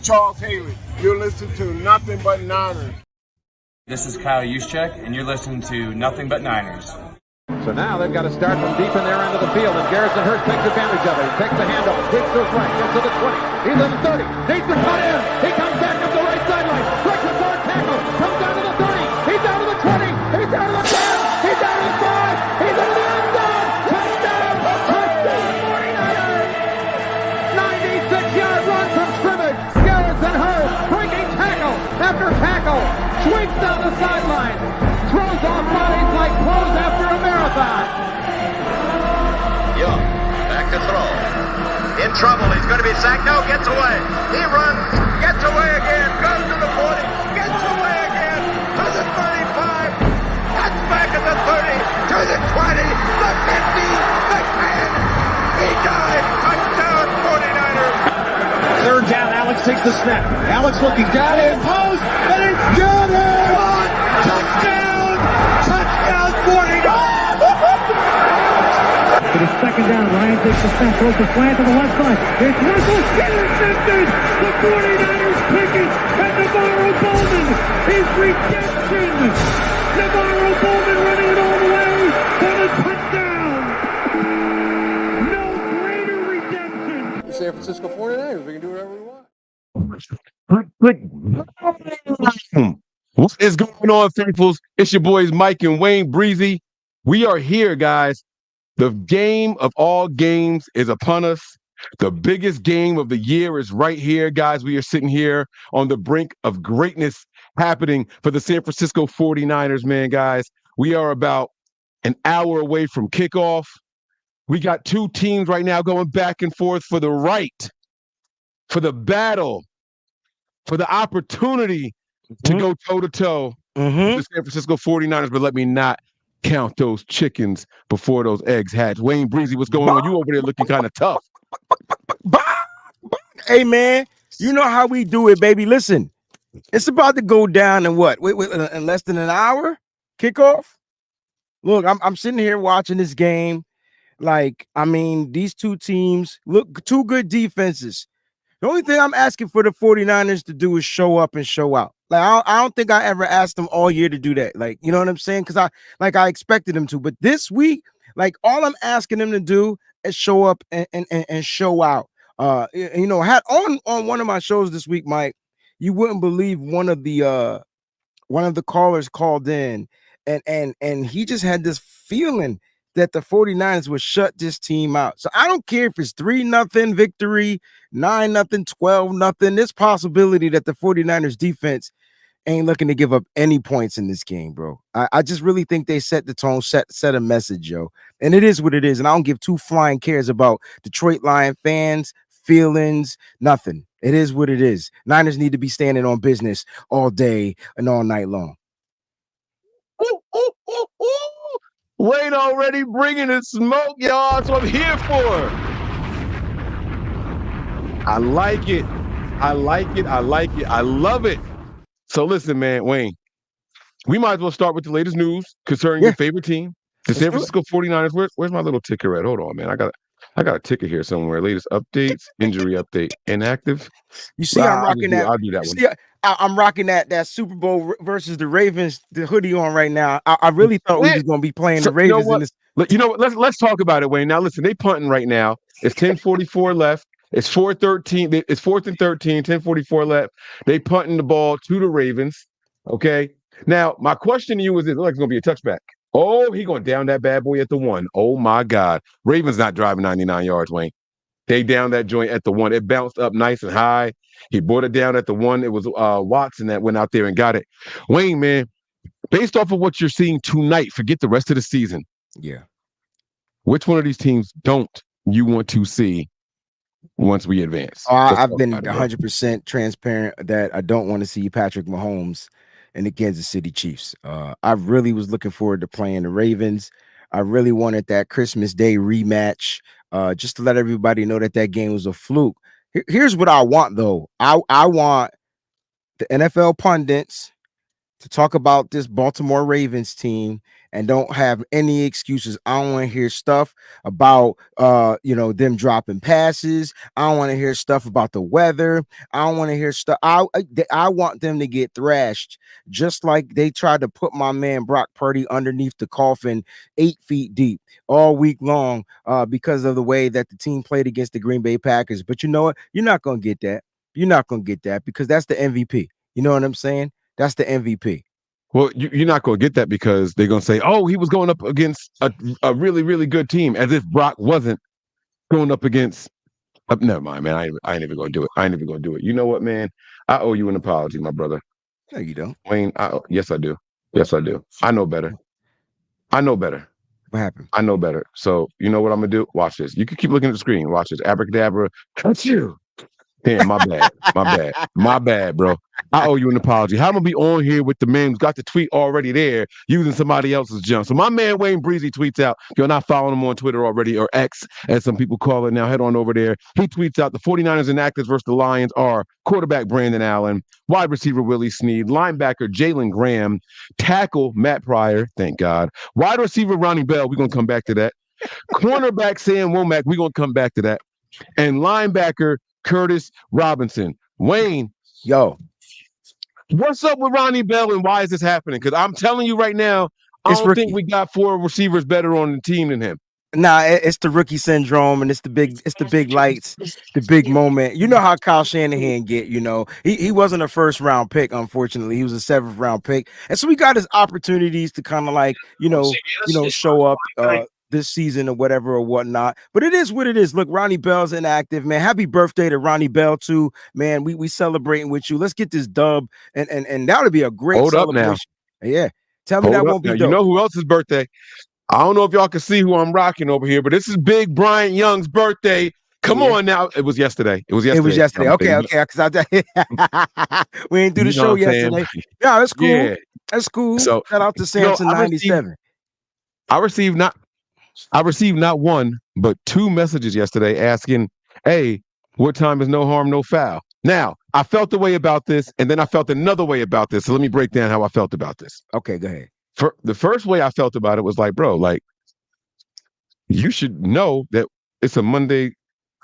Charles Haley. You're listening to Nothing But Niners. This is Kyle Juszczyk, and you're listening to Nothing But Niners. So now they've got to start from deep in their end of the field, and Garrison Hurst takes advantage of it. He takes the handoff, sweeps to his right, gets to the 20. He's at the 30, needs to cut in. He comes back up the right sideline, breaks a hard tackle, comes down to the 30. He's down to the 20. He's down to the 10. He's down to the 5. He's into the end zone. Touchdown! Touchdown! 49ers! 96-yard run from scrimmage. Garrison Hurst breaking tackle after tackle, sweeps down the sideline, throws off bodies like clothes after a marathon. Young, back to throw. In trouble, he's going to be sacked. No, gets away. He runs, gets away again, goes to the 40, gets away again, to the 35, cuts back at the 30, to the 20, the 50, the 10. He died. Touchdown, 49ers. Third down, Alex takes the snap. Alex looking down in post, and it's good. Touchdown! Touchdown, 49ers! It is second down. Ryan takes the snap, throws the slant to the left side. It's Russell intercepted. The 49ers pick it, and Navarro Bowman is redemption. Navarro Bowman running it all the way for the touchdown. No greater redemption. The San Francisco 49ers, we can do whatever we want. What is going on, faithfuls? It's your boys Mike and Wayne Breezy. We are here, guys. The game of all games is upon us. The biggest game of the year is right here, guys. We are sitting here on the brink of greatness happening for the San Francisco 49ers, man, guys. We are about an hour away from kickoff. We got two teams right now going back and forth for the right, for the battle, for the opportunity to go toe-to-toe with the San Francisco 49ers, but let me not count those chickens before those eggs hatch. Wayne Breezy, what's going on? You over there looking kind of tough. Hey, man, you know how we do it, baby. Listen, it's about to go down in what? Wait, in less than an hour? Kickoff? Look, I'm sitting here watching this game. Like, I mean, these two teams look two good defenses. The only thing I'm asking for the 49ers to do is show up and show out. Like, I don't think I ever asked them all year to do that. Like, you know what I'm saying? Because I expected them to. But this week, like, all I'm asking them to do is show up and show out. You know, had on one of my shows this week, Mike, you wouldn't believe one of the callers called in and he just had this feeling that the 49ers would shut this team out. So I don't care if it's 3-0 victory, 9-0, 12-0. There's possibility that the 49ers defense ain't looking to give up any points in this game, bro. I just really think they set the tone, set a message, yo. And it is what it is. And I don't give two flying cares about Detroit Lion fans, feelings, nothing. It is what it is. Niners need to be standing on business all day and all night long. Wayne already bringing the smoke, y'all. That's what I'm here for. I like it. I like it. I like it. I love it. So listen, man, Wayne, we might as well start with the latest news concerning your favorite team, the San Francisco 49ers. Where's my little ticker at? Hold on, man. I got a ticker here somewhere. Latest updates, injury update, inactive. You see, I'm rocking that. I'll do that one. See, I'm rocking that Super Bowl versus the Ravens, the hoodie on right now. I really thought we was going to be playing the Ravens in this. You know what? Let's talk about it, Wayne. Now, listen, they punting right now. It's 10:44 left. It's 4:13. It's 4th and 13. 10:44 left. They punting the ball to the Ravens. Okay. Now, my question to you is: this looks like it's going to be a touchback? Oh, he going down that bad boy at the 1. Oh my God, Ravens not driving 99 yards, Wayne. They down that joint at the 1. It bounced up nice and high. He brought it down at the 1. It was Watson that went out there and got it. Wayne, man, based off of what you're seeing tonight, forget the rest of the season. Yeah. Which one of these teams don't you want to see once we advance? I've been 100% transparent that I don't want to see Patrick Mahomes and the Kansas City Chiefs. I really was looking forward to playing the Ravens. I really wanted that Christmas Day rematch, just to let everybody know that game was a fluke. Here's what I want, though. I want the NFL pundits to talk about this Baltimore Ravens team and don't have any excuses. I don't want to hear stuff about them dropping passes. I don't want to hear stuff about the weather. I don't want to hear stuff. I want them to get thrashed, just like they tried to put my man Brock Purdy underneath the coffin 8 feet deep all week long because of the way that the team played against the Green Bay Packers. But you know what? You're not going to get that. You're not going to get that because that's the MVP. You know what I'm saying? That's the MVP. Well, you're not going to get that because they're going to say, oh, he was going up against a really, really good team, as if Brock wasn't going up against. Never mind, man. I ain't even going to do it. I ain't even going to do it. You know what, man? I owe you an apology, my brother. No, you don't. Wayne, yes, I do. Yes, I do. I know better. I know better. What happened? I know better. So you know what I'm going to do? Watch this. You can keep looking at the screen. Watch this. Abracadabra. That's you. Damn, my bad. My bad, bro. I owe you an apology. How am I gonna be on here with the man who's got the tweet already there using somebody else's junk? So my man Wayne Breezy tweets out. If you're not following him on Twitter already, or X, as some people call it now, head on over there. He tweets out the 49ers inactives versus the Lions are quarterback Brandon Allen, wide receiver Willie Snead, linebacker Jalen Graham, tackle Matt Pryor, thank God, wide receiver Ronnie Bell, we're gonna come back to that. Cornerback Sam Womack, we're gonna come back to that. And linebacker Curtis Robinson. Wayne, yo, what's up with Ronnie Bell and why is this happening? Because I'm telling you right now, I don't think we got 4 receivers better on the team than him. Nah, it's the rookie syndrome, and it's the big lights, the big moment. You know how Kyle Shanahan get. You know, he wasn't a first round pick, unfortunately. He was a 7th round pick, and so we got his opportunities to kind of like show up this season or whatever or whatnot. But it is what it is. Look, Ronnie Bell's inactive, man. Happy birthday to Ronnie Bell too, man. We celebrating with you. Let's get this dub, and that would be a great celebration. Yeah, tell me that won't be dope. You know who else's birthday? I don't know if y'all can see who I'm rocking over here, but this is Big Bryant Young's birthday. Come on now. It was yesterday. Okay. Because we ain't do the show yesterday. Yeah, that's cool. Yeah. That's cool. So, shout out to Samson 97. I received not one, but 2 messages yesterday asking, hey, what time is no harm, no foul? Now, I felt the way about this, and then I felt another way about this. So let me break down how I felt about this. Okay, go ahead. The first way I felt about it was like, bro, like, you should know that it's a Monday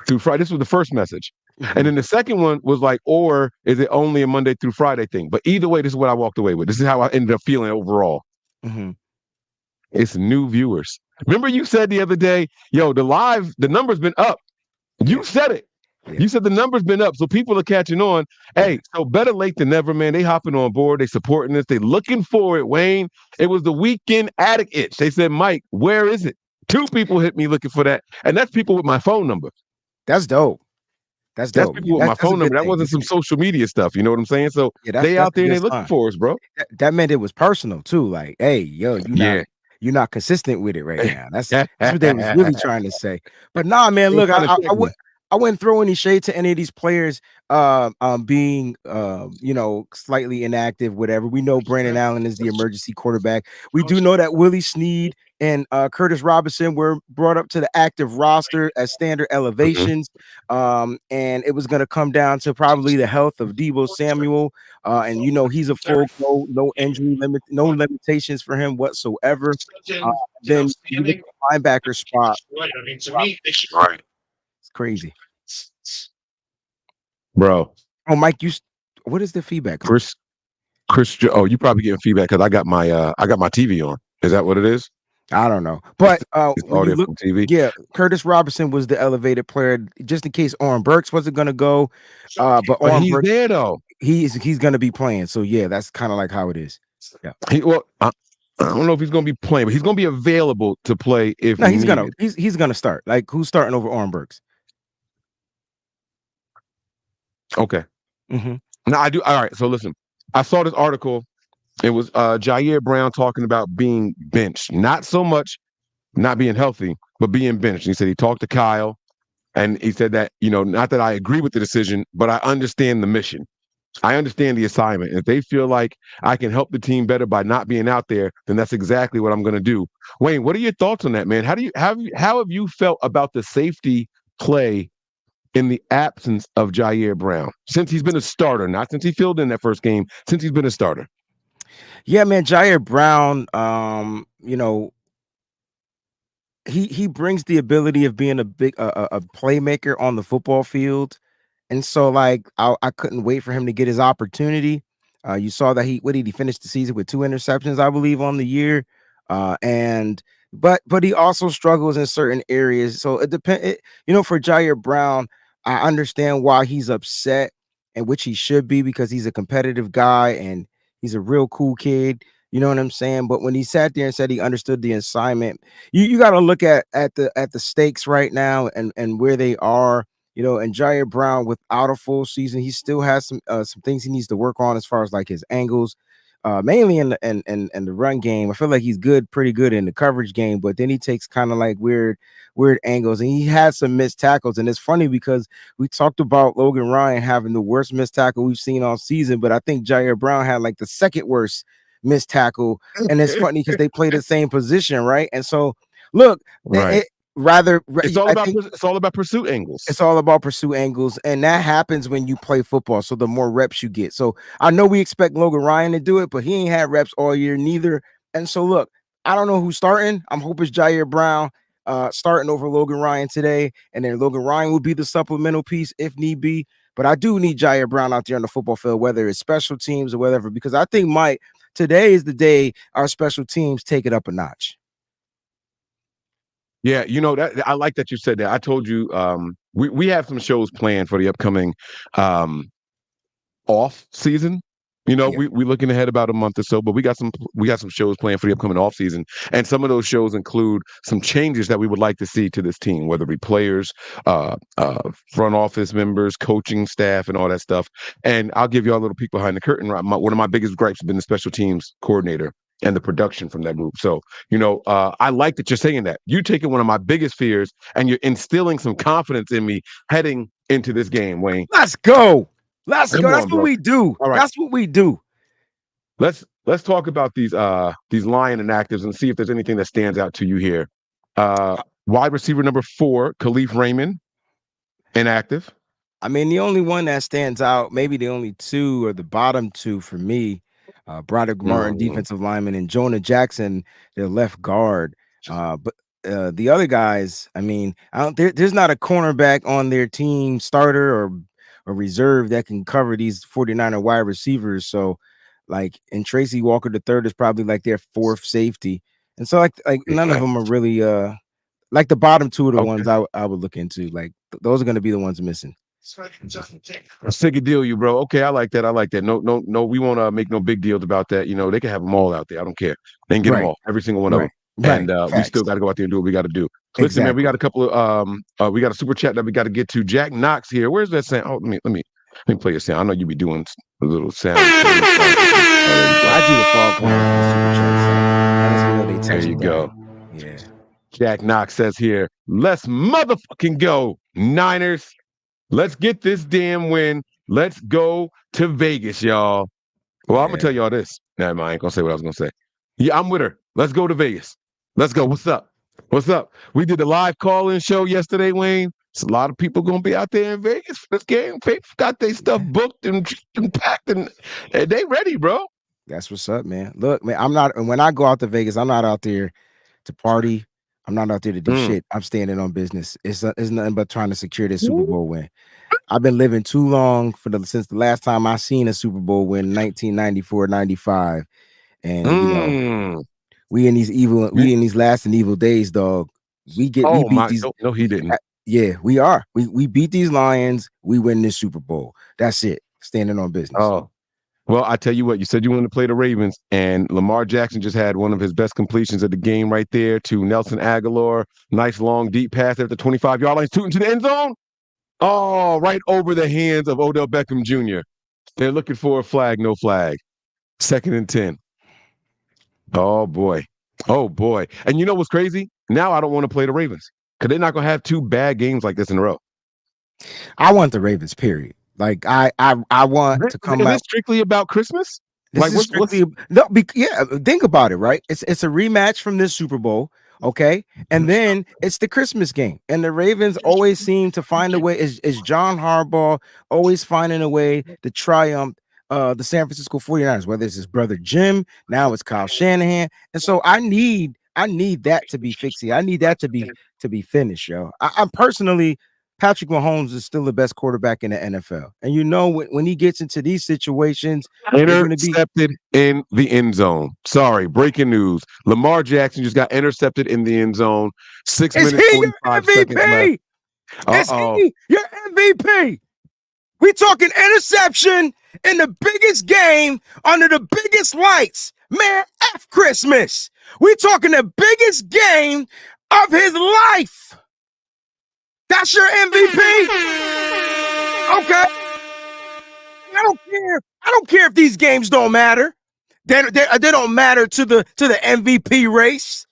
through Friday. This was the first message. Mm-hmm. And then the second one was like, or is it only a Monday through Friday thing? But either way, this is what I walked away with. This is how I ended up feeling overall. Mm-hmm. It's new viewers. Remember you said the other day, yo, the number's been up. You said it. Yeah. You said the number's been up, so people are catching on. Hey, so better late than never, man. They hopping on board. They supporting this. They looking for it, Wayne. It was the weekend addict itch. They said, Mike, where is it? 2 people hit me looking for that, and that's people with my phone number. That's dope. That's dope. That's people with my phone number. That wasn't some social media stuff. You know what I'm saying? So they out there and they looking for us, bro. That meant it was personal too. Like, hey, yo, you're not consistent with it right now. That's what they was really trying to say. But nah, man, look, I wouldn't throw any shade to any of these players being slightly inactive, whatever. We know Brandon Allen is the emergency quarterback. We do know that Willie Snead and Curtis Robinson were brought up to the active roster as standard elevations. And it was going to come down to probably the health of Deebo Samuel. And he's a full go, no injury limit, no limitations for him whatsoever. Then you look at the linebacker spot. Right. It's crazy. Bro. Oh, Mike, what is the feedback? Chris, you probably getting feedback because I got my TV on. Is that what it is? I don't know. But it's audio from TV. Yeah, Curtis Robinson was the elevated player just in case Oren Burks wasn't gonna go. But he's Burks, there though. He's gonna be playing. So yeah, that's kind of like how it is. Yeah. I don't know if he's gonna be playing, but he's gonna be available to play if he's gonna start. Like, who's starting over Oren Burks? Okay. Mm-hmm. Now I do. All right. So listen, I saw this article. It was Ji'Ayir Brown talking about being benched. Not so much not being healthy, but being benched. He said he talked to Kyle, and he said that, not that I agree with the decision, but I understand the mission. I understand the assignment. If they feel like I can help the team better by not being out there, then that's exactly what I'm going to do. Wayne, what are your thoughts on that, man? How have you felt about the safety play in the absence of Ji'Ayir Brown since he's been a starter, not since he filled in that first game, since he's been a starter? Yeah, man, Ji'Ayir Brown, he brings the ability of being a big a playmaker on the football field. And so, like, I couldn't wait for him to get his opportunity. You saw that what did he finish the season with 2 interceptions, I believe, on the year. And but he also struggles in certain areas. So it depends. For Ji'Ayir Brown, I understand why he's upset, and which he should be, because he's a competitive guy and he's a real cool kid. You know what I'm saying? But when he sat there and said he understood the assignment, you got to look at the stakes right now and where they are. And Ji'Ayir Brown, without a full season, he still has some things he needs to work on as far as like his angles, mainly in the run game. I feel like he's pretty good in the coverage game, but then he takes kind of like weird angles, and he had some missed tackles. And it's funny because we talked about Logan Ryan having the worst missed tackle we've seen all season, but I think Ji'Ayir Brown had like the second worst missed tackle. And it's funny because they play the same position, right? And so, look, Right. It's all about pursuit angles. It's all about pursuit angles, and that happens when you play football. So the more reps you get. So I know we expect Logan Ryan to do it, but he ain't had reps all year neither. And so look, I don't know who's starting. I'm hoping it's Ji'Ayir Brown starting over Logan Ryan today, and then Logan Ryan will be the supplemental piece if need be. But I do need Ji'Ayir Brown out there on the football field, whether it's special teams or whatever, because I think today is the day our special teams take it up a notch. Yeah, that I like that you said that. I told you we have some shows planned for the upcoming off season. We looking ahead about a month or so, but we got some shows planned for the upcoming off season, and some of those shows include some changes that we would like to see to this team, whether it be players, front office members, coaching staff, and all that stuff. And I'll give you all a little peek behind the curtain. One of my biggest gripes has been the special teams coordinator and the production from that group. So, I like that you're saying that. You taking one of my biggest fears and you're instilling some confidence in me heading into this game, Wayne. Let's go. That's what we do. All right. That's what we do. Let's talk about these Lion inactives and see if there's anything that stands out to you here. Wide receiver number 4, Khalif Raymond, inactive. I mean, the only one that stands out, maybe the only two or the bottom two for me, Broderick Martin, defensive lineman, and Jonah Jackson, their left guard. But the other guys, I mean, there's not a cornerback on their team, starter or reserve, that can cover these 49er wide receivers. So, and Tracy Walker III is probably like their 4th safety. And so, like none of them are really like the bottom two of the ones I would look into. Like those are going to be the ones missing. Let's take a deal, you bro. Okay, I like that. No, we won't make no big deals about that. They can have them all out there. I don't care. They can get them all, every single one of them. And we still got to go out there and do what we got to do. Listen, man, we got a couple of we got a super chat that we got to get to. Jack Knox here. Where's that sound? Oh, let me play your sound. I know you be doing a little sound. I do the fog one. There you go. Yeah. Jack Knox says here, let's motherfucking go, Niners. Let's get this damn win. Let's go to Vegas, y'all. Well, I'm going to tell y'all this. Nah, I ain't going to say what I was going to say. Yeah, I'm with her. Let's go to Vegas. Let's go. What's up? What's up? We did the live call-in show yesterday, Wayne. It's a lot of people going to be out there in Vegas for this game. They got their stuff booked and packed, and they ready, bro. That's what's up, man. Look, man, when I go out to Vegas, I'm not out there to party. I'm not out there to do shit. I'm standing on business. It's nothing but trying to secure this Super Bowl win. I've been living too long since the last time I seen a Super Bowl win, 1994-95. And we in these last and evil days, dog. We beat these. No, he didn't. Yeah, we are. We beat these Lions. We win this Super Bowl. That's it. Standing on business. Oh. Well, I tell you what, you said you wanted to play the Ravens, and Lamar Jackson just had one of his best completions of the game right there to Nelson Aguilar. Nice long deep pass at the 25-yard line, shooting to the end zone. Oh, right over the hands of Odell Beckham Jr. They're looking for a flag, no flag. 2nd and 10. Oh, boy. Oh, boy. And you know what's crazy? Now I don't want to play the Ravens because they're not going to have 2 bad games like this in a row. I want the Ravens, period. Like I want to come out. Is this strictly about Christmas? Think about it, right? It's a rematch from this Super Bowl, okay? And then it's the Christmas game. And the Ravens always seem to find a way, is John Harbaugh always finding a way to triumph the San Francisco 49ers, whether it's his brother Jim, now it's Kyle Shanahan. And so I need that to be fixed. I need that to be finished, yo. I'm personally, Patrick Mahomes is still the best quarterback in the NFL. And you know, when he gets into these situations, intercepted in the end zone. Sorry, breaking news. Lamar Jackson just got intercepted in the end zone. 6 minutes, 45 seconds left. Is he your MVP? We talking interception in the biggest game under the biggest lights. Man, F Christmas. We talking the biggest game of his life. That's your MVP? Okay. I don't care. I don't care if these games don't matter. They don't matter to the MVP race.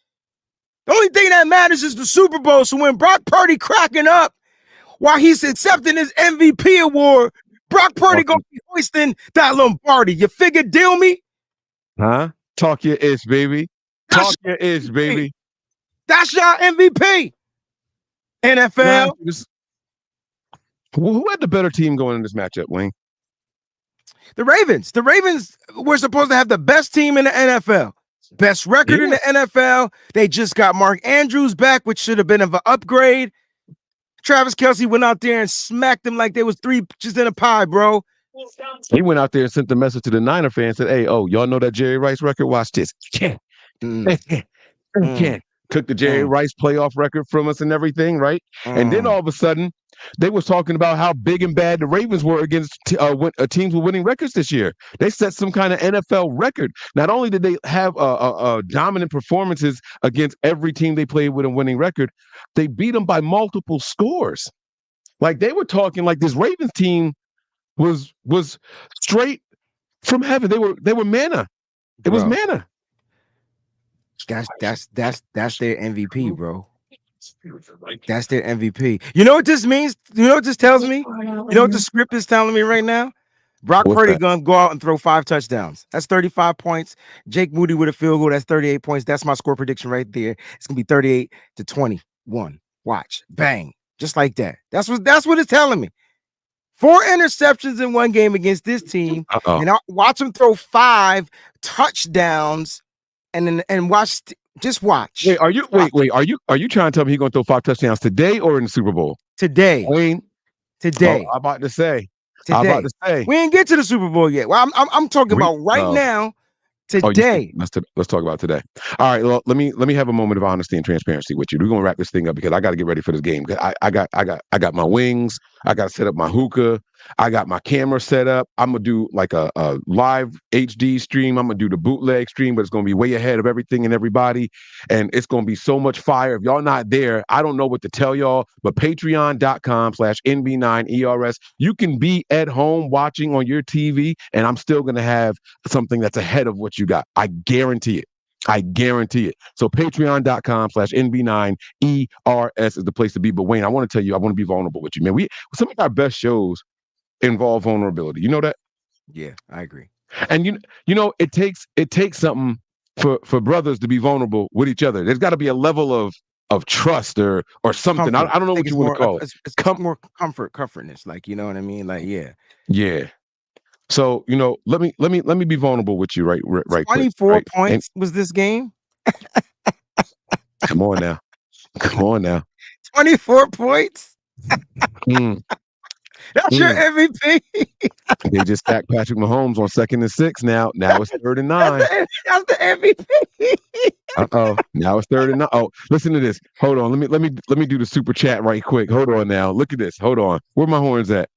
The only thing that matters is the Super Bowl. So when Brock Purdy cracking up while he's accepting his MVP award, Brock Purdy gonna be hoisting that Lombardi. You figure, deal me? Huh? Talk your ish, baby. Talk your ish, baby. That's your MVP. NFL. Who had the better team going in this matchup, Wayne? The Ravens. The Ravens were supposed to have the best team in the NFL. Best record in the NFL. They just got Mark Andrews back, which should have been of an upgrade. Travis Kelce went out there and smacked them like they was three just in a pie, bro. He went out there and sent the message to the Niner fans, said, hey, y'all know that Jerry Rice record? Watch this. Can't. Took the Jerry Rice playoff record from us and everything, right? And then all of a sudden, they was talking about how big and bad the Ravens were against teams with winning records this year. They set some kind of NFL record. Not only did they have dominant performances against every team they played with a winning record, they beat them by multiple scores. Like they were talking like this Ravens team was straight from heaven. They were manna. It was manna. That's their MVP, bro. That's their MVP. You know what this means? You know what this tells me? You know what the script is telling me right now? Brock Purdy gonna go out and throw 5 touchdowns. That's 35 points. Jake Moody with a field goal. That's 38 points. That's my score prediction right there. It's gonna be 38-21. Watch, bang, just like that. That's what it's telling me. 4 interceptions in one game against this team, and I'll watch them throw 5 touchdowns. And watch, just watch. Wait, are you trying to tell me he's gonna throw 5 touchdowns today or in the Super Bowl? Today. Wayne. Today. I'm about to say. We ain't get to the Super Bowl yet. Well, I'm talking about right now. Today. Let's talk about today. All right. Well, let me have a moment of honesty and transparency with you. We're gonna wrap this thing up because I got to get ready for this game. I got my wings. I got to set up my hookah. I got my camera set up. I'm gonna do like a live HD stream. I'm gonna do the bootleg stream, but it's gonna be way ahead of everything and everybody. And it's gonna be so much fire. If y'all not there, I don't know what to tell y'all. But Patreon.com/NB9ERS. You can be at home watching on your TV, and I'm still gonna have something that's ahead of what you got. I guarantee it. So patreon.com/NB9ERS is the place to be. But Wayne, I want to tell you, I want to be vulnerable with you, man. Some of our best shows involve vulnerability. You know that? Yeah, I agree. And you know, it takes something for brothers to be vulnerable with each other. There's got to be a level of trust or something. I don't know what you want to call it. It's more comfortness. Like, you know what I mean? Like, yeah. Yeah. So, you know, let me be vulnerable with you right 24 quick, points was this game. Come on now. 24 points. That's your MVP. They just stacked Patrick Mahomes on 2nd and 6 now. Now it's 3rd and 9. That's the MVP. Now it's 3rd and 9. Oh, listen to this. Hold on. Let me do the super chat right quick. Hold on now. Look at this. Hold on. Where my horns at?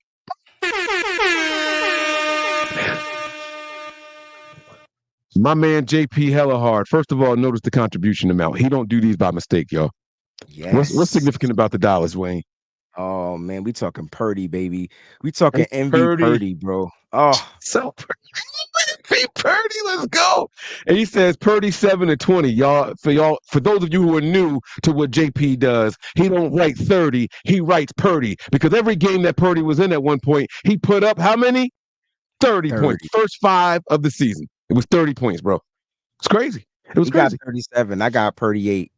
My man JP Hellahard. First of all, notice the contribution amount. He don't do these by mistake, y'all. Yes. What's significant about the dollars, Wayne? Oh man, we talking Purdy, baby. We talking MVP Purdy, bro. Oh, so Purdy, let's go. And he says Purdy 7-20. For those of you who are new to what JP does, he don't write 30, he writes Purdy. Because every game that Purdy was in at one point, he put up how many? 30 points. First 5 of the season. It was 30 points, bro. It's crazy. It was crazy. Got 37. I got Purdy 8.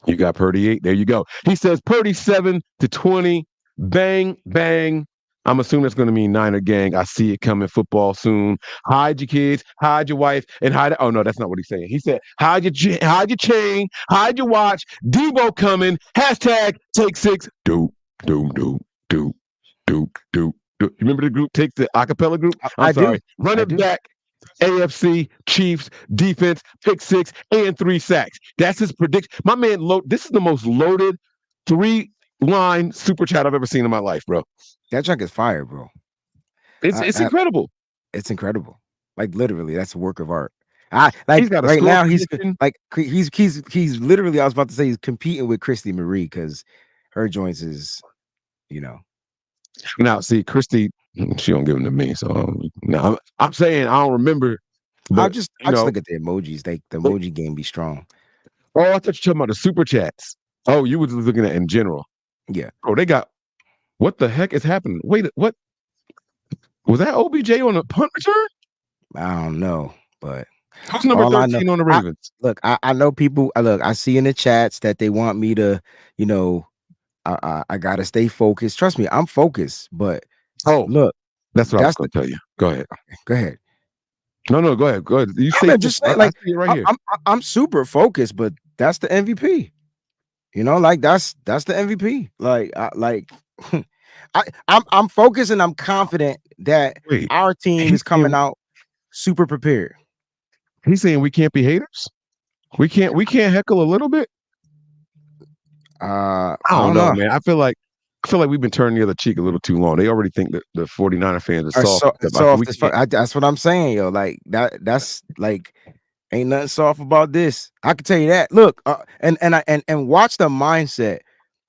You got Purdy 8. There you go. He says Purdy 7-20. Bang, bang. I'm assuming it's going to mean Niner gang. I see it coming. Football soon. Hide your kids, hide your wife, and hide. Oh no, that's not what he's saying. He said hide your chain, hide your watch. Debo coming. Hashtag take 6. Doop doop doop doop doop doop. You remember the group? Take the acapella group. I'm sorry. Run it back. AFC, Chiefs, defense, pick 6, and 3 sacks. That's his prediction. My man, this is the most loaded 3-line super chat I've ever seen in my life, bro. That junk is fire, bro. It's incredible. It's incredible. Like literally, that's a work of art. He's got right now. He's literally. I was about to say he's competing with Christy Marie because her joints is, Now, see, Christy, she don't give them to me. So now I'm saying I don't remember. But, I just look at the emojis. Like the emoji game be strong. Oh, I thought you were talking about the super chats. Oh, you was looking at in general. Yeah. Oh, they got. What the heck is happening? Wait, what? Was that OBJ on a punt return? I don't know, but who's number 13 on the Ravens? I know people. I see in the chats that they want me to, I gotta stay focused. Trust me, I'm focused. But look, that's what I was going to tell you. Go ahead. Go ahead. No, go ahead. Go ahead. You say just say, like, I see it right here. I'm super focused, but that's the MVP. That's the MVP. I'm focused and I'm confident that our team is coming out super prepared. He's saying we can't be haters. We can't heckle a little bit. I don't know, man. I feel like we've been turning the other cheek a little too long. They already think that the 49er fans are soft. That's what I'm saying, yo. Like that's like ain't nothing soft about this. I can tell you that. Look, and watch the mindset.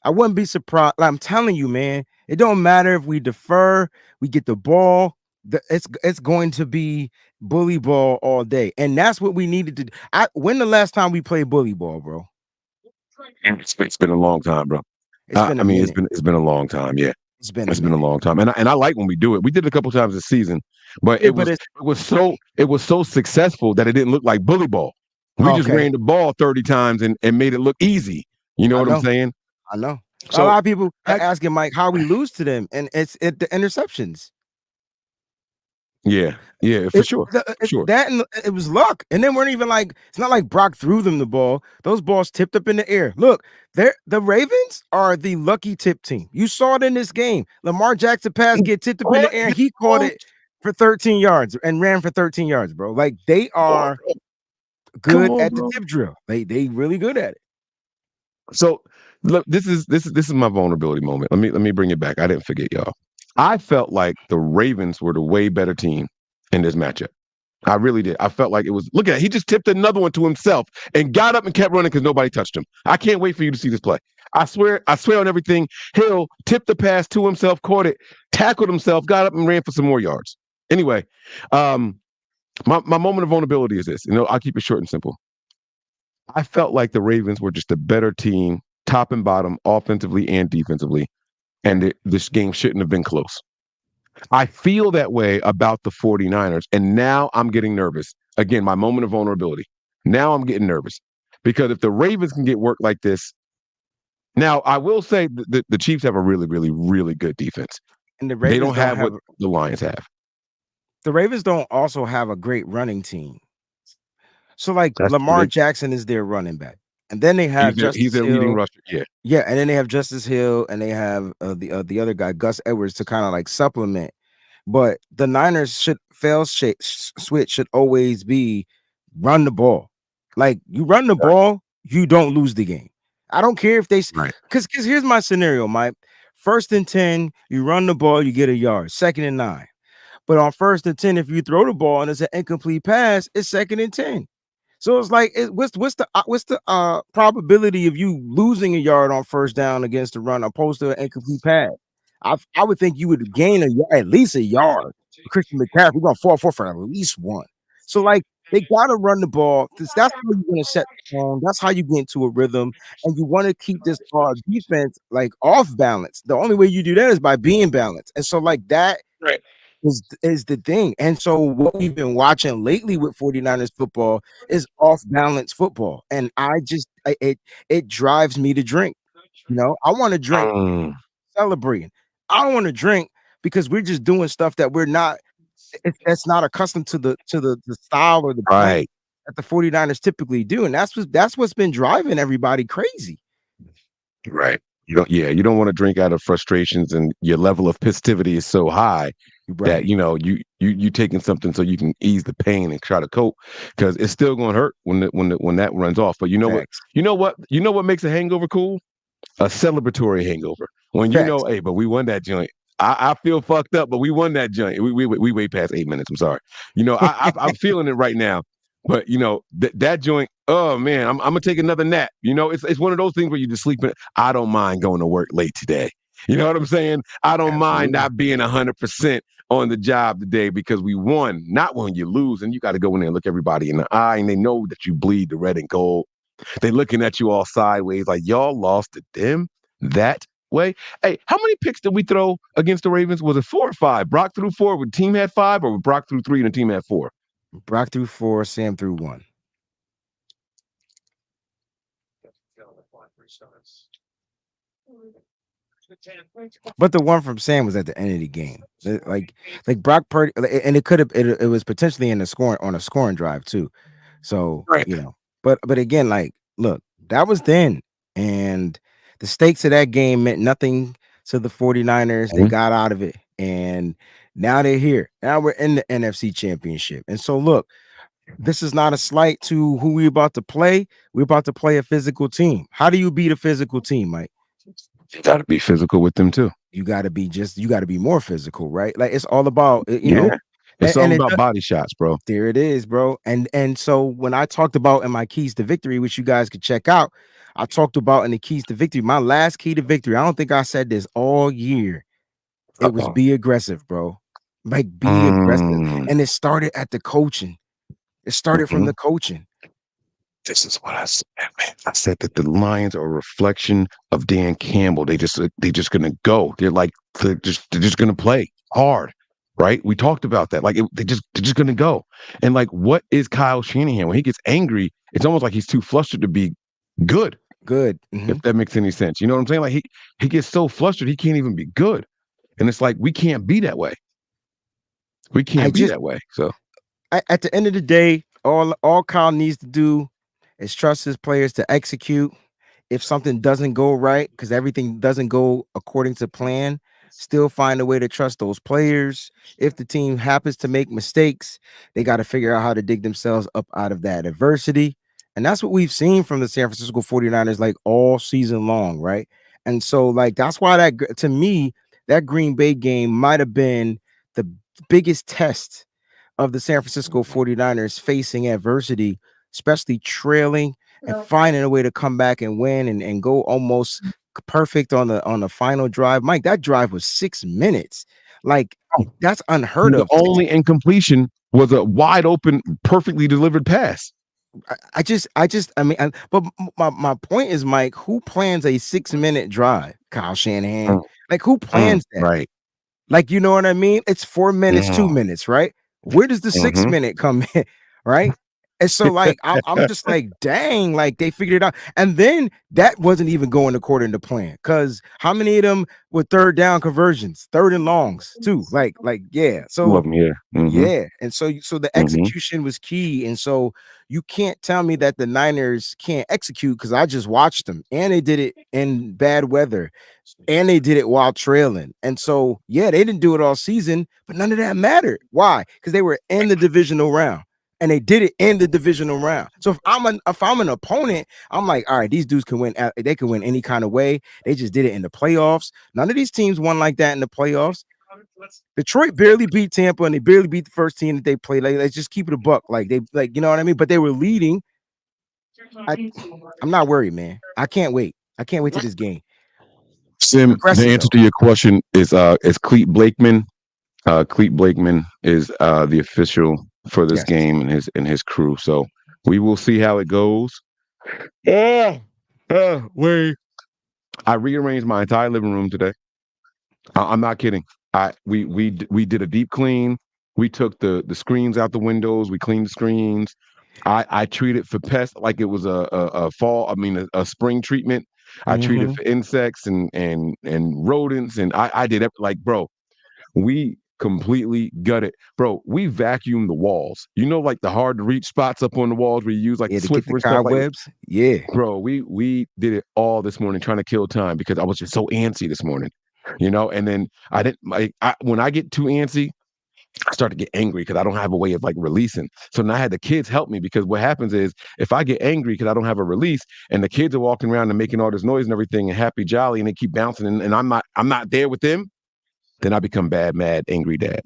I wouldn't be surprised. Like, I'm telling you, man, it don't matter if we defer, we get the ball. It's going to be bully ball all day, and that's what we needed to do. When the last time we played bully ball, bro? It's been a long time, bro. It's been a long time. Yeah, it's been a long time, and I like when we do it. We did it a couple times this season, but it was so successful that it didn't look like bully ball. We just ran the ball 30 times and made it look easy. You know what I'm saying? I know. So, a lot of people are asking Mike how we lose to them, and it's the interceptions. Yeah, for sure. That and it was luck, and then weren't even like it's not like Brock threw them the ball. Those balls tipped up in the air. Look, the Ravens are the lucky tip team. You saw it in this game. Lamar Jackson pass get tipped up in the air, and he caught it for 13 yards and ran for 13 yards, bro. Like they are good at the tip drill. They really good at it. So look, this is my vulnerability moment. Let me bring it back. I didn't forget, y'all. I felt like the Ravens were the way better team in this matchup. I really did. I felt like it was. Look at it. He just tipped another one to himself and got up and kept running because nobody touched him. I can't wait for you to see this play. I swear on everything. Hill tipped the pass to himself, caught it, tackled himself, got up and ran for some more yards. Anyway, my moment of vulnerability is this. I'll keep it short and simple. I felt like the Ravens were just a better team, top and bottom, offensively and defensively. And this game shouldn't have been close. I feel that way about the 49ers. And now I'm getting nervous. Again, my moment of vulnerability. Now I'm getting nervous. Because if the Ravens can get work like this, now I will say the Chiefs have a really, really, really good defense. And the Ravens they don't have what the Lions have. The Ravens don't also have a great running team. So Lamar Jackson is their running back. And then they have he's their leading rusher. Yeah, and then they have Justice Hill, and they have the other guy, Gus Edwards, to kind of like supplement. But the Niners switch should always be run the ball. Like you run the ball, you don't lose the game. I don't care if they because here's my scenario, Mike. 1st and 10, you run the ball, you get a yard. 2nd and 9. But on 1st and 10, if you throw the ball and it's an incomplete pass, it's 2nd and 10. So it's like, what's the probability of you losing a yard on 1st down against the run opposed to an incomplete pass? I would think you would gain at least a yard. Christian McCaffrey, we're going to fall for at least one. So they got to run the ball because that's how you're going to set the tone. That's how you get into a rhythm, and you want to keep this defense off balance. The only way you do that is by being balanced, and so that. Right. Is the thing. And so what we've been watching lately with 49ers football is off balance football. And it drives me to drink. I want to drink celebrating. I don't want to drink because we're just doing stuff that we're not. That's not accustomed to the style or the plan Right. that the 49ers typically do, and that's what's been driving everybody crazy. Right. You don't want to drink out of frustrations, and your level of festivity is so high that Right. you taking something so you can ease the pain and try to cope, because it's still going to hurt when that runs off. But Facts. what makes a hangover cool? A celebratory hangover. When Facts. hey, but we won that joint. I feel fucked up, but we won that joint. We way past 8 minutes. I'm sorry. I'm feeling it right now. But that joint. Oh man, I'm gonna take another nap. It's one of those things where you just sleeping. I don't mind going to work late today. You know what I'm saying? I don't mind not being 100% on the job today because we won. Not when you lose, and you got to go in there and look everybody in the eye, and they know that you bleed the red and gold. They looking at you all sideways like y'all lost to them that way. Hey, how many picks did we throw against the Ravens? Was it 4 or 5? Brock threw 4, the team had 5, or Brock threw 3 and the team had 4? Brock threw 4, Sam threw 1. But the one from Sam was at the end of the game. Like Brock Purdy, and it was potentially in the scoring drive too. So Right. but again, like, look, that was then, and the stakes of that game meant nothing to the 49ers. They got out of it, and now they're here. Now we're in the NFC Championship. And so look, this is not a slight to who we're about to play. We're about to play a physical team. How do you beat a physical team, Mike? You got to be physical with them too. You got to be more physical, right? Like, it's all about, it's all about body shots, bro. There it is, bro. And so when I talked about in my keys to victory, which you guys could check out, I talked about in the keys to victory, my last key to victory. I don't think I said this all year. It was be aggressive, bro. Like, be aggressive. And it started at the coaching. It started from the coaching. This is what I said, man. I said that the Lions are a reflection of Dan Campbell. They just gonna go. They're just gonna play hard, right? We talked about that. Like, they're just gonna go. And like, what is Kyle Shanahan when he gets angry? It's almost like he's too flustered to be good. Good, if that makes any sense. You know what I'm saying? Like, he gets so flustered he can't even be good. And it's like, we can't be that way. We can't be that way. So at the end of the day, all Kyle needs to do is trust his players to execute. If something doesn't go right, because everything doesn't go according to plan, still find a way to trust those players. If the team happens to make mistakes, they got to figure out how to dig themselves up out of that adversity. And that's what we've seen from the San Francisco 49ers, like, all season long, right? And so, like, that's why to me, that Green Bay game might have been the biggest test of the San Francisco 49ers facing adversity, especially trailing and finding a way to come back and win and go almost perfect on the final drive. Mike, that drive was 6 minutes. Like, that's unheard of. The only incompletion was a wide open, perfectly delivered pass. But my point is, Mike, who plans a 6-minute drive? Kyle Shanahan. Like, who plans that? Right. Like, you know what I mean? It's 4 minutes, 2 minutes, right? Where does the 6 minute come in? Right. And so, like, I'm just like, dang, like, they figured it out. And then that wasn't even going according to plan, because how many of them were third down conversions, third and longs too? Like, yeah. So yeah. And so the execution was key. And so you can't tell me that the Niners can't execute, because I just watched them, and they did it in bad weather, and they did it while trailing. And so, yeah, they didn't do it all season, but none of that mattered. Why? Because they were in the divisional round. And they did it in the divisional round. So if I'm an opponent, I'm like, all right, these dudes can win. They can win any kind of way. They just did it in the playoffs. None of these teams won like that in the playoffs. Detroit barely beat Tampa, and they barely beat the first team that they played. Like, let's just keep it a buck. Like, you know what I mean? But they were leading. I'm not worried, man. I can't wait. I can't wait to this game. Sim, the answer to your question is Clete Blakeman. Clete Blakeman is the official for this game and his crew. So we will see how it goes. I rearranged my entire living room today. I'm not kidding. We did a deep clean. We took the screens out the windows. We cleaned the screens. I treated for pests like it was a spring treatment. I treated for insects and rodents, and I did it like, bro. We completely gutted. Bro, we vacuumed the walls. You know, like the hard to reach spots up on the walls where you use like Yeah, the to get the Swiffer and stuff like that. cobwebs. Yeah. Bro, we did it all this morning trying to kill time because I was just so antsy this morning. You know, and then I didn't like when I get too antsy, I start to get angry because I don't have a way of like releasing. So now I had the kids help me because what happens is if I get angry because I don't have a release and the kids are walking around and making all this noise and everything and happy jolly and they keep bouncing and I'm not there with them, then I become bad, mad, angry dad.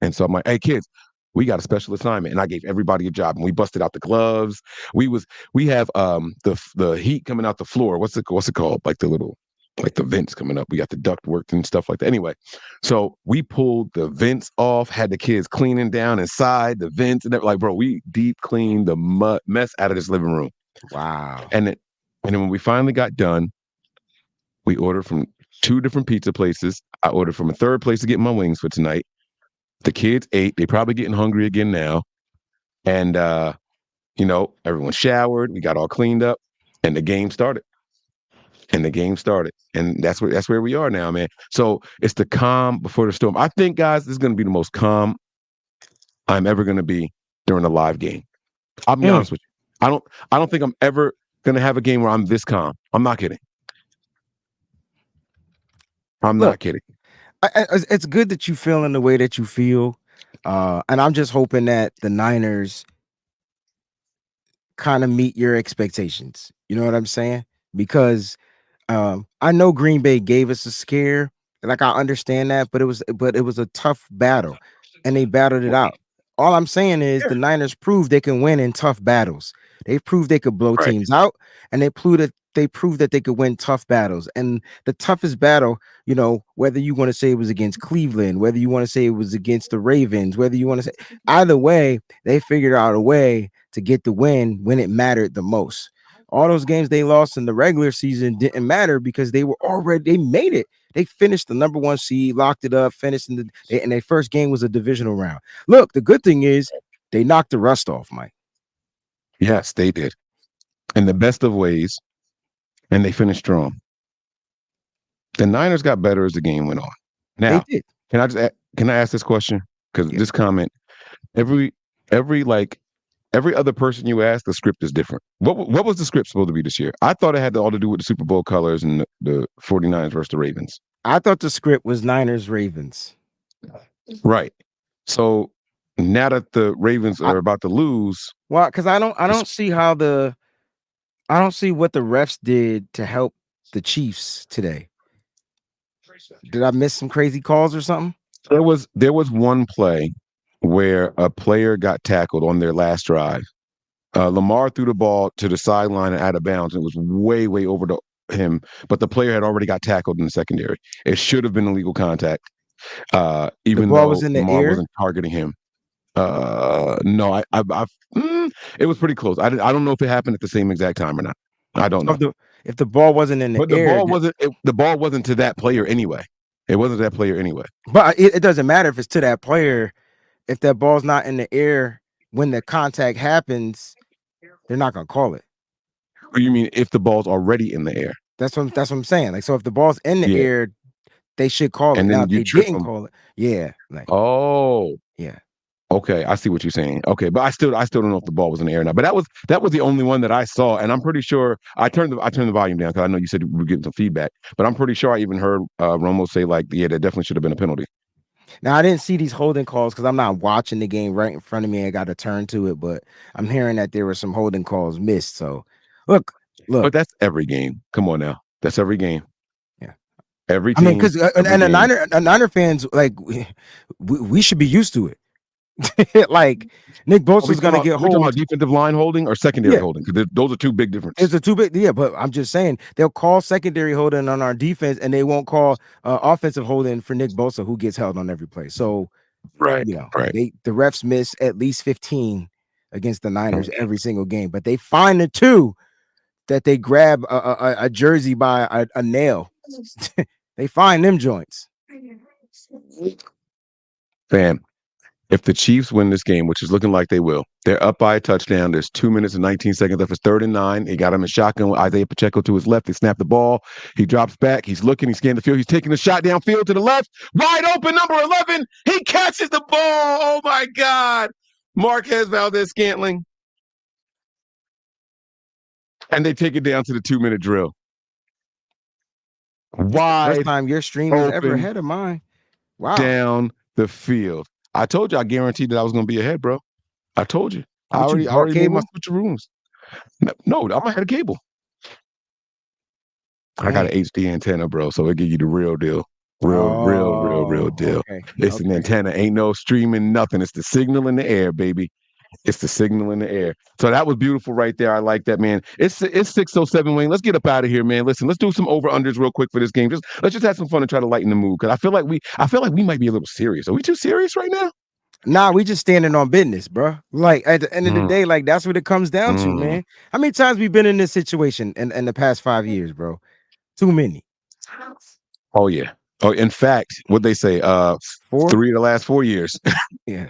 And so I'm like, hey kids, we got a special assignment. And I gave everybody a job and we busted out the gloves. We have the heat coming out the floor. What's it called? Like the vents coming up. We got the duct work and stuff like that. Anyway, so we pulled the vents off, had the kids cleaning down inside the vents and like, bro, we deep cleaned the mess out of this living room. Wow. And then when we finally got done, we ordered from 2 different pizza places. I ordered from a third place to get my wings for tonight. The kids ate. They probably getting hungry again now. And you know, everyone showered. We got all cleaned up, and the game started. And that's where we are now, man. So it's the calm before the storm. I think, guys, this is going to be the most calm I'm ever going to be during a live game. I'll be honest with you. I don't think I'm ever going to have a game where I'm this calm. I'm not kidding. Not kidding. It's good that you feel in the way that you feel. And I'm just hoping that the Niners kind of meet your expectations. You know what I'm saying? Because I know Green Bay gave us a scare. Like I understand that, but it was a tough battle and they battled it out. All I'm saying is the Niners proved they can win in tough battles. They proved they could blow teams out, and they proved that they could win tough battles. And the toughest battle, you know, whether you want to say it was against Cleveland, whether you want to say it was against the Ravens, whether you want to say either way, they figured out a way to get the win when it mattered the most. All those games they lost in the regular season didn't matter because they made it. They finished the number 1 seed, locked it up, finished and their first game was a divisional round. Look, the good thing is they knocked the rust off, Mike. Yes, they did. In the best of ways, and they finished strong. The Niners got better as the game went on. Now, can I ask this question? Because this comment, every other person you ask, the script is different. What was the script supposed to be this year? I thought it had all to do with the Super Bowl colors and the 49ers versus the Ravens. I thought the script was Niners Ravens. Right. So now that the Ravens are about to lose, well, because I don't see what the refs did to help the Chiefs today. Did I miss some crazy calls or something? There was one play where a player got tackled on their last drive. Lamar threw the ball to the sideline and out of bounds. It was way over him, but the player had already got tackled in the secondary. It should have been illegal contact, even though Lamar wasn't targeting him. No, it was pretty close. I don't know if it happened at the same exact time or not. I don't know. If the ball wasn't in the air, the ball wasn't to that player anyway. It wasn't that player anyway. But it doesn't matter if it's to that player. If that ball's not in the air when the contact happens, they're not gonna call it. What do you mean if the ball's already in the air? That's what I'm saying. Like, so if the ball's in the air, they should call it. And now then you they didn't call it. Yeah. Like, yeah. Okay, I see what you're saying. Okay, but I still don't know if the ball was in the air or not. But that was the only one that I saw, and I'm pretty sure I turned the volume down because I know you said we were getting some feedback. But I'm pretty sure I even heard Romo say like, yeah, there definitely should have been a penalty. Now I didn't see these holding calls because I'm not watching the game right in front of me. I got to turn to it, but I'm hearing that there were some holding calls missed. So look. But that's every game. Come on now, that's every game. Yeah, every team. I mean, because the Niner fans, like we should be used to it. Like Nick Bosa's gonna get hold. We're talking about defensive line holding or secondary holding because those are two big differences. It's a two big, but I'm just saying they'll call secondary holding on our defense and they won't call offensive holding for Nick Bosa, who gets held on every play. So the refs miss at least 15 against the Niners every single game, but they find the 2 that they grab a jersey by a nail. They find them joints. Fam. If the Chiefs win this game, which is looking like they will, They're up by a touchdown. There's 2 minutes and 19 seconds left. It's 3rd and 9. He got him in shotgun with Isaiah Pacheco to his left. They snap the ball. He drops back. He's looking. He scanned the field. He's taking the shot downfield to the left. Wide open, number 11. He catches the ball. Oh, my God. Marquez Valdez-Scantling. And they take it down to the 2-minute drill. Wide First time your stream was ever ahead of mine. Wow. Down the field. I told you I guaranteed that I was going to be ahead, bro. I told you. I already made my rooms. No, I'm ahead of cable. I got an HD antenna, bro, so it give you the real deal. Real deal. Okay. It's an antenna. Ain't no streaming, nothing. It's the signal in the air, baby. It's the signal in the air. So that was beautiful right there. I like that, man. It's 6:07, Wayne. Let's get up out of here, man. Listen, let's do some over-unders real quick for this game. Let's just have some fun and try to lighten the mood, because I feel like we might be a little serious. Are we too serious right now? Nah, we just standing on business, bro. Like at the end of the day, like that's what it comes down to, man. How many times we been in this situation in the past 5 years, bro? Too many. Oh yeah. Oh, in fact, what they say, 3 of the last 4 years. Yeah.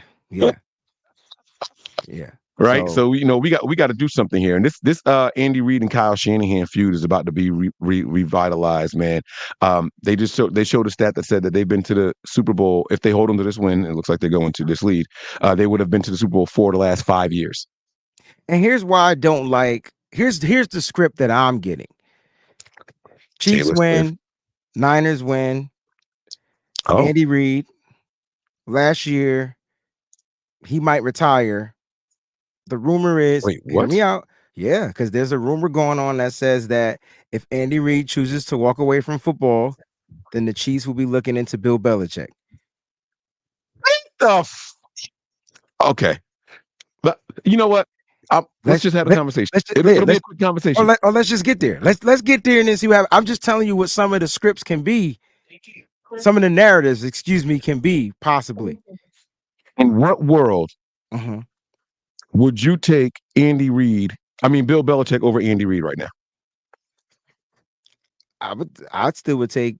Right. So we got to do something here. And this Andy Reid and Kyle Shanahan feud is about to be revitalized, man. They showed a stat that said that they've been to the Super Bowl. If they hold them to this win, it looks like they're going to this lead. They would have been to the Super Bowl 4 of the last 5 years. And here's why I don't like. Here's the script that I'm getting. Chiefs win, Niners win. Oh. Andy Reid last year, he might retire. The rumor is, hear me out. Yeah, because there's a rumor going on that says that if Andy Reid chooses to walk away from football, then the Chiefs will be looking into Bill Belichick. Okay. But you know what? Let's just have a conversation. It'll be a quick conversation. Let's just get there. Let's get there and then see what happens. I'm just telling you what some of the scripts can be. Some of the narratives, can be possibly. In what world would you take Bill Belichick over Andy Reid right now? I'd still take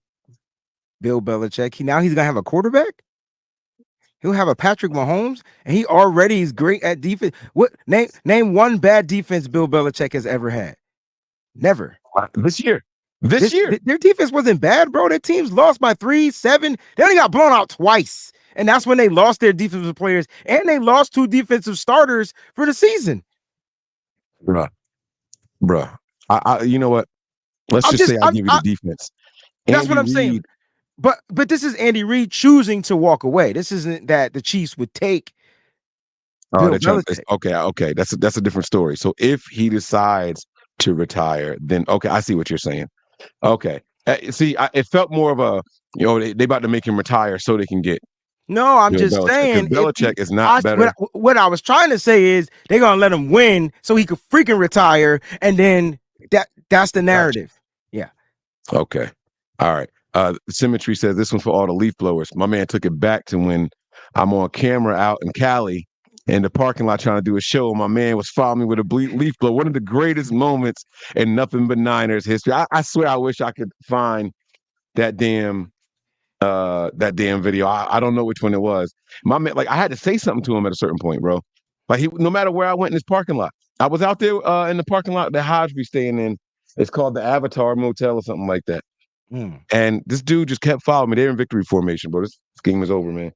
Bill Belichick. Now he's gonna have a quarterback. He'll have a Patrick Mahomes, and he already is great at defense. What name one bad defense Bill Belichick has ever had? Never. This year. This year. Their defense wasn't bad, bro. Their teams lost by 3-7. They only got blown out twice. And that's when they lost their defensive players, and they lost 2 defensive starters for the season. Bruh. I you know what? Let's just say I give you the defense. That's what I'm saying. But this is Andy Reid choosing to walk away. This isn't that the Chiefs would take Bill Belichick. Okay. That's a different story. So if he decides to retire, then okay, I see what you're saying. Okay. It felt more of a, they about to make him retire so they can get. No, I'm just saying Belichick is not better. What I was trying to say is they're gonna let him win so he could freaking retire, and then that's the narrative. Gotcha. Yeah. Okay. All right. Symmetry says this one's for all the leaf blowers. My man took it back to when I'm on camera out in Cali in the parking lot trying to do a show. My man was following me with a leaf blower. One of the greatest moments in nothing but Niners history. I swear I wish I could find that damn video. I don't know which one it was. My man, I had to say something to him at a certain point, bro. No matter where I went in his parking lot. I was out there in the parking lot that Hodge be staying in. It's called the Avatar Motel or something like that. And this dude just kept following me. They're in victory formation, bro. This game is over, man.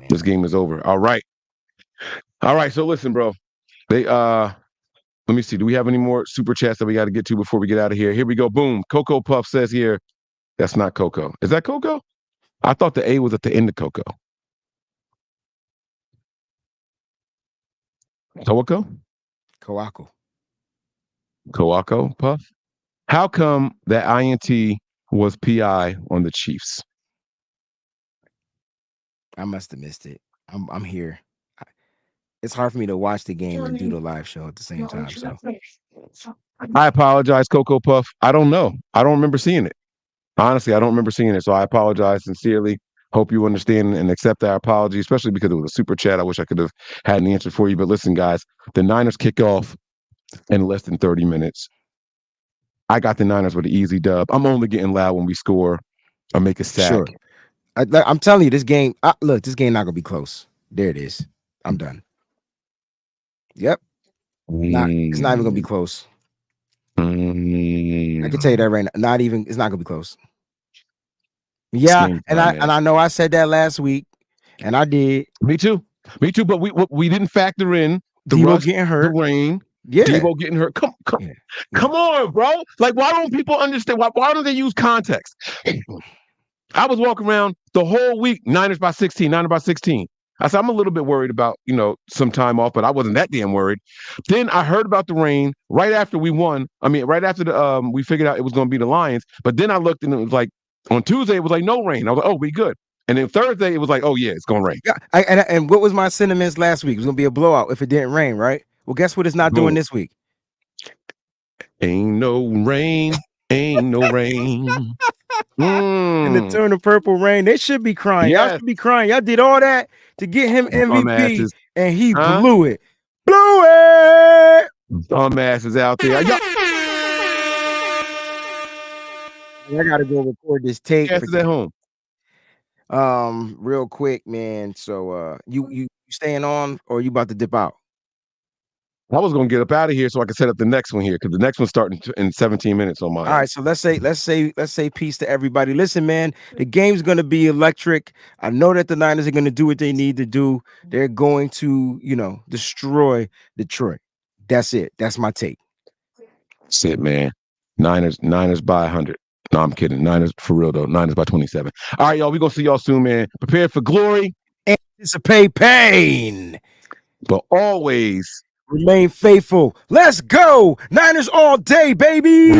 This game is over. All right. So listen, bro. Let me see. Do we have any more super chats that we got to get to before we get out of here? Here we go. Boom. Coco Puff says here. That's not Coco. Is that Coco? I thought the A was at the end of Coco. Coaco Puff. How come that INT was PI on the Chiefs? I must have missed it. I'm here. It's hard for me to watch the game and do the live show at the same time. So I apologize, Coco Puff. I don't know. I don't remember seeing it. Honestly, I don't remember seeing it. So I apologize sincerely. Hope you understand and accept our apology, especially because it was a super chat. I wish I could have had an answer for you. But listen, guys, the Niners kick off in less than 30 minutes. I got the Niners with an easy dub. I'm only getting loud when we score or make a sack. Sure. I'm telling you, this game, this game not going to be close. There it is. I'm done. Yep. It's not even gonna be close. I can tell you that right now. It's not gonna be close. Yeah, and I know I said that last week, and I did. Me too. But we didn't factor in the Debo rush, getting hurt, the rain, yeah. Debo getting hurt. Come on, bro. Like, why don't people understand? Why don't they use context? I was walking around the whole week, Niners by 16. I said, I'm a little bit worried about, some time off, but I wasn't that damn worried. Then I heard about the rain right after we won. I mean, right after we figured out it was going to be the Lions. But then I looked and it was like, on Tuesday, it was like no rain. I was like, oh, we good. And then Thursday, it was like, oh, yeah, it's going to rain. Yeah, and what was my sentiments last week? It was going to be a blowout if it didn't rain, right? Well, guess what it's not doing this week? Ain't no rain. Ain't no rain. And the turn of purple rain. They should be crying. Yes. Y'all should be crying. Y'all did all that to get him MVP, and he blew it. Blew it. Dumbasses out there. I gotta go record this tape. Yes, at home. Real quick, man. So you staying on, or you about to dip out? I was gonna get up out of here so I could set up the next one here, because the next one's starting in 17 minutes on mine. All right, so let's say peace to everybody. Listen, man, the game's gonna be electric. I know that the Niners are gonna do what they need to do. They're going to, destroy Detroit. That's it. That's my take. That's it, man. Niners by 100. No, I'm kidding. Niners for real though. Niners by 27. All right, y'all. We gonna see y'all soon, man. Prepare for glory. Anticipate pain, but always remain faithful. Let's go. Niners all day, baby.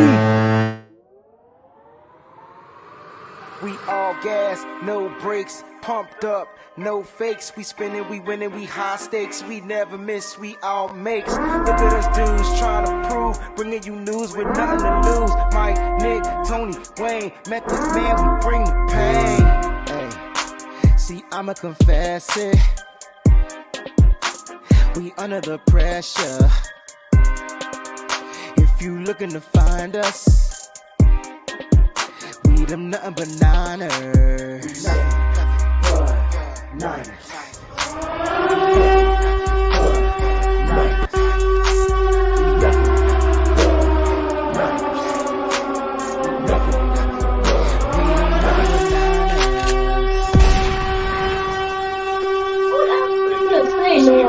We all gas, no brakes, pumped up, no fakes. We spinning, we winning, we high stakes. We never miss, we all makes. Look at us dudes trying to prove, bringing you news with nothing to lose. Mike, Nick, Tony, Wayne, met this man, we bring the pain. Hey, see, I'ma confess it. We under the pressure. If you looking to find us, we them nothing but Niners. Nothing but Niners.